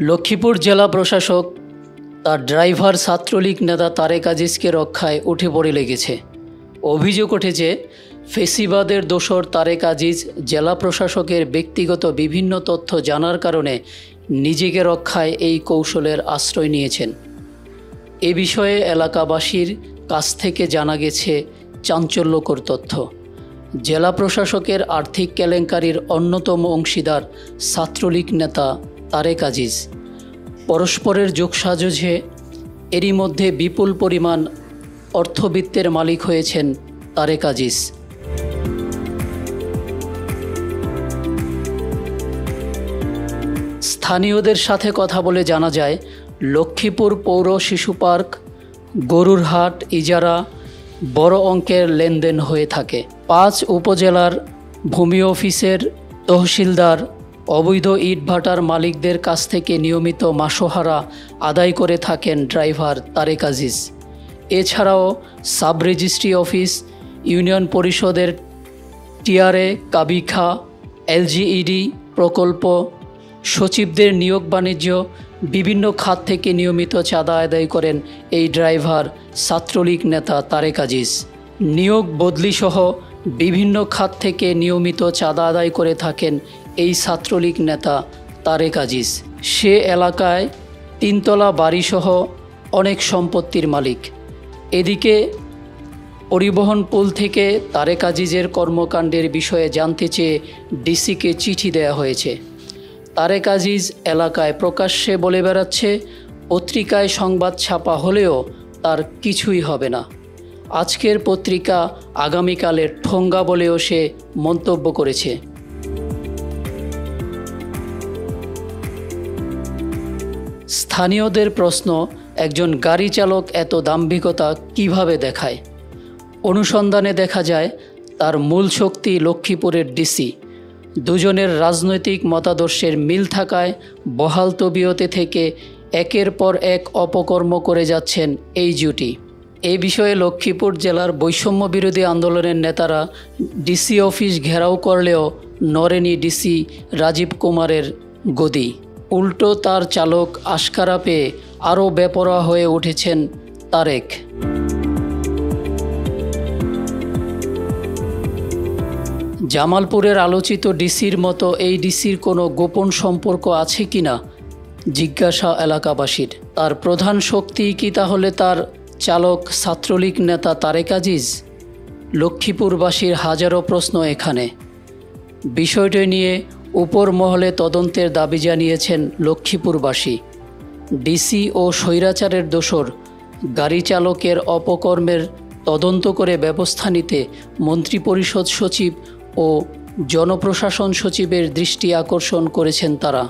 লক্ষ্মীপুর জেলা প্রশাসক তার ড্রাইভার ছাত্রলীগ নেতা তারেক আজিজকে রক্ষায় উঠে পড়ে লেগেছে। অভিযোগ ওঠেছে, ফেসিবাদের দোসর তারেক আজিজ জেলা প্রশাসকের ব্যক্তিগত বিভিন্ন তথ্য জানার কারণে নিজেকে রক্ষায় এই কৌশলের আশ্রয় নিয়েছেন। এ বিষয়ে এলাকাবাসীর কাছ থেকে জানা গেছে চাঞ্চল্যকর তথ্য। জেলা প্রশাসকের আর্থিক কেলেঙ্কারির অন্যতম অংশীদার ছাত্রলীগ নেতা তারেক আজিজ। পরস্পরের যোগসাজশে এরই মধ্যে বিপুল পরিমাণ অর্থবিত্তের মালিক হয়েছেন তারেক আজিজ। স্থানীয়দের সাথে কথা বলে জানা যায়, লক্ষ্মীপুর পৌর শিশু পার্ক, গরুর হাট ইজারা বড় অঙ্কের লেনদেন হয়ে থাকে। 5 উপজেলার ভূমি অফিসের তহসিলদার অবৈধ ইটভাটার মালিকদের কাছ থেকে নিয়মিত মাসোহারা আদায় করে থাকেন ড্রাইভার তারেক আজিজ। এছাড়াও সাব রেজিস্ট্রি অফিস, ইউনিয়ন পরিষদের টিআরএ, কাবিখা, এলজিইডি প্রকল্প, সচিবদের নিয়োগ বাণিজ্য বিভিন্ন খাত থেকে নিয়মিত চাঁদা আদায় করেন এই ড্রাইভার ছাত্রলীগ নেতা তারেক আজিজ। নিয়োগ বদলিসহ বিভিন্ন খাত থেকে নিয়মিত চাঁদা আদায় করে থাকেন এই ছাত্রলীগ নেতা তারেক আজিজ। সে এলাকায় 3 তলা বাড়িসহ অনেক সম্পত্তির মালিক। এদিকে পরিবহন পুল থেকে তারেক আজিজের কর্মকাণ্ডের বিষয়ে জানতে চেয়ে ডিসিকে চিঠি দেয়া হয়েছে। তারেক আজিজ এলাকায় প্রকাশ্যে বলে বেড়াচ্ছে, পত্রিকায় সংবাদ ছাপা হলেও তার কিছুই হবে না। আজকের পত্রিকা আগামীকালের ঠোঙ্গা বলেও সে মন্তব্য করেছে। স্থানীয়দের প্রশ্ন, একজন গাড়ি চালক এত দাম্ভিকতা কিভাবে দেখায়? অনুসন্ধানে দেখা যায়, তার মূল শক্তি লক্ষ্মীপুরের ডিসি। দুজনের রাজনৈতিক মতাদর্শের মিল থাকায় বহাল তবিয়তে থেকে একের পর এক অপকর্ম করে যাচ্ছেন এই জুটি। এই বিষয়ে লক্ষ্মীপুর জেলার বৈষম্য বিরোধী আন্দোলনের নেতারা ডিসি অফিস ঘেরাও করলেও নড়েনি ডিসি রাজীব কুমারের গদি। উল্টো তার চালক আশকারা পেয়ে আরও বেপরোয়া হয়ে উঠেছেন তারেক। জামালপুরের আলোচিত ডিসির মতো এই ডিসির কোনো গোপন সম্পর্ক আছে কিনা জিজ্ঞাসা এলাকাবাসীর। তার প্রধান শক্তি কি তাহলে তার চালক ছাত্রলীগ নেতা তারেক আজিজ? লক্ষ্মীপুরবাসীর হাজারো প্রশ্ন এখানে। বিষয়টি নিয়ে উপর মহলে তদন্তের দাবি জানিয়েছেন লক্ষ্মীপুরবাসী। ডিসি ও স্বৈরাচারের দোসর গাড়ি চালকের অপকর্মের তদন্ত করে ব্যবস্থা নিতে মন্ত্রিপরিষদ সচিব ও জনপ্রশাসন সচিবের দৃষ্টি আকর্ষণ করেছেন তারা।